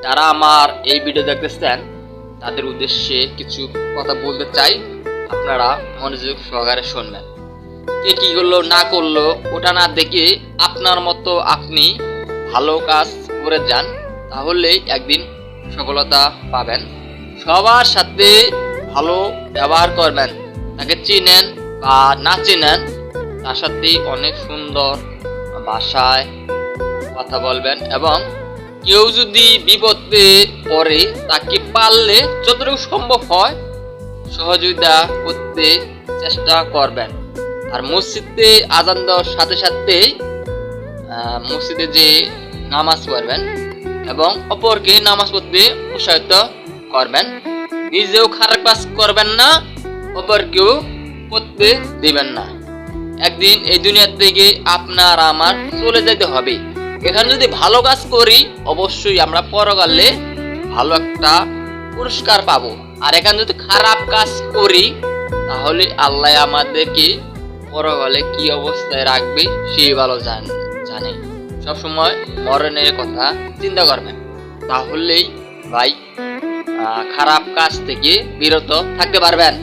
যারা আমার এই ভিডিও দেখতেছেন তাদের উদ্দেশ্যে কিছু কথা বলতে চাই, আপনারা মনোযোগ সহকারে শুনবেন। কে কি করলো না করলো ওটা না দেখে আপনার মতো আপনি ভালো কাজ করে যান, তাহলেই একদিন সফলতা পাবেন। সবার সাথে ভালো ব্যবহার করবেন, তাকে চিনেন বা না চিনেন তার সাথে অনেক সুন্দর ভাষায় কথা বলবেন এবং কেউ যদি বিপদে পড়ে তাকে পারলে যতটুকু সম্ভব হয় সহযোগিতা করতে চেষ্টা করবেন। আর মসজিদে আজান দেওয়ার সাথে সাথে মসজিদে যে নামাজ পড়বেন এবং অপরকে নামাজ পড়তে উৎসাহিত করবেন। নিজেও খারাপ কাজ করবেন না, অপরকেও করতে দিবেন না। একদিন এই দুনিয়া থেকে আপনার আমার চলে যেতে হবে। এখানে যদি ভালো কাজ করি অবশ্যই আমরা পরকালে ভালো একটা পুরস্কার পাবো, আর এখানে যদি খারাপ কাজ করি তাহলে আল্লাহ আমাদেরকে পরকালে কি অবস্থায় রাখবে সেই ভালো জানে। সবসময় মরণের কথা চিন্তা করবেন, তাহলেই ভাই খারাপ কাজ থেকে বিরত থাকতে পারবেন।